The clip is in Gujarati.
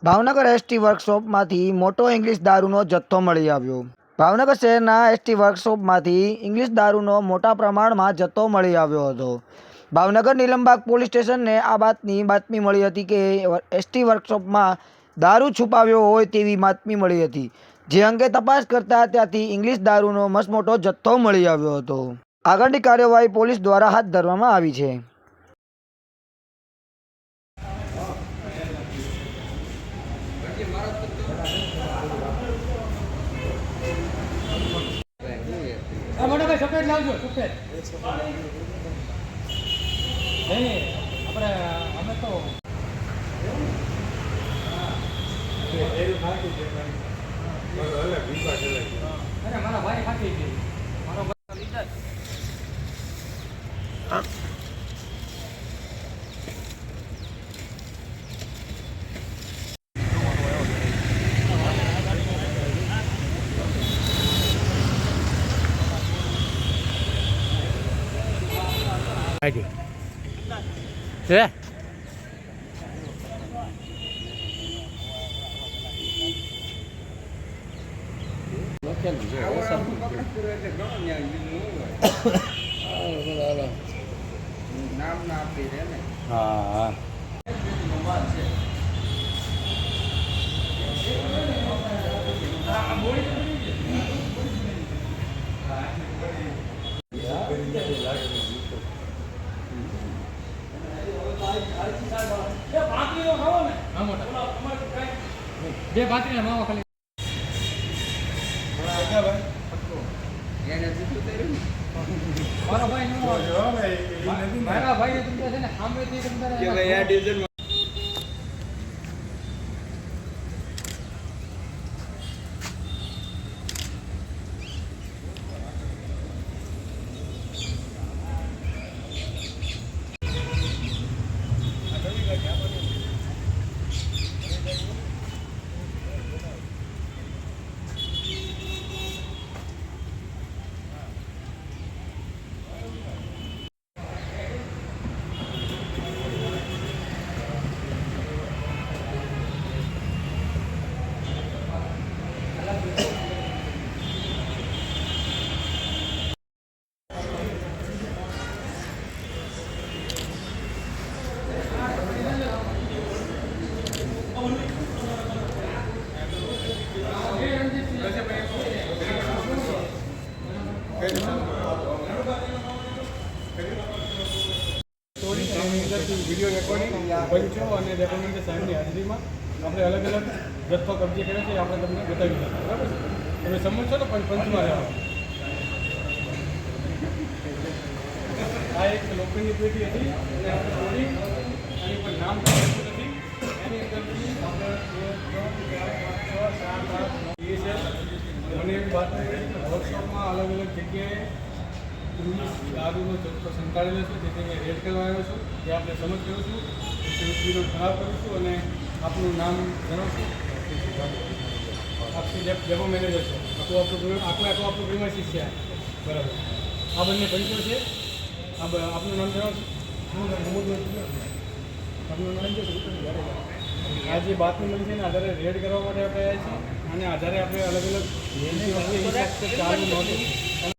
ભાવનગર એસટી વર્કશોપમાંથી મોટો ઇંગ્લિશ દારૂનો જથ્થો મળી આવ્યો। ભાવનગર શહેરના એસટી વર્કશોપમાંથી ઇંગ્લિશ દારૂનો મોટા પ્રમાણમાં જથ્થો મળી આવ્યો હતો। ભાવનગર નીલમબાગ પોલીસ સ્ટેશનને આ બાતમી મળી હતી કે એસટી વર્કશોપમાં દારૂ છુપાવ્યો હોય તેવી બાતમી મળી હતી, જે અંગે તપાસ કરતા ત્યાંથી ઇંગ્લિશ દારૂનો મસમોટો જથ્થો મળી આવ્યો હતો। આગળની કાર્યવાહી પોલીસ દ્વારા હાથ ધરવામાં આવી છે। મોટા ભાઈ સફેદ લાવજો, સફેદ નહીં આપણે અમે તો મારા ભાઈ ખાતી હતી મારો લીધા છે હા બે ભાતરી માવા ખાલી મારા ભાઈ તમને છે ને સામેથી તમને વિડીયો રેકોર્ડિંગ પંચો અને રેકોર્ડિંગ સાહેબની હાજરીમાં આપણે અલગ અલગ જથ્થો કબજે કર્યો છે, આપણે તમને બતાવી દઈએ, બરાબર છે? તમે સમજો છો ને પંચમાં રહેવા આ એક લોખંડની પેટી હતી અને આપણે તોડી આની પર નામ લખેલું નથી, એની અંદરથી આપણે 1 2 3 4 5 6 7 8 9 મને એવી વાત કરી કે વર્કશોપમાં અલગ અલગ જગ્યાએ દારૂનો જથ્થો સંતાડેલો છે, તેથી મેં રેડ કરવા આવ્યો છું, એ આપણે સમજ કરું છું, વિરોધ ખરાબ કરું છું અને આપનું નામ જણાવશું। આપની ડેપો મેનેજર છે, આપણું આપણું પ્રિમાઇસીસ છે, બરાબર? આ બંને પંચો છે, આપનું નામ જણાવશું। આપનું નામ છે આ જે બાતમી મળી છે ને આધારે રેડ કરવા માટે આપણે આવ્યા છીએ અને આધારે આપણે અલગ અલગ ચાલુ નોંધો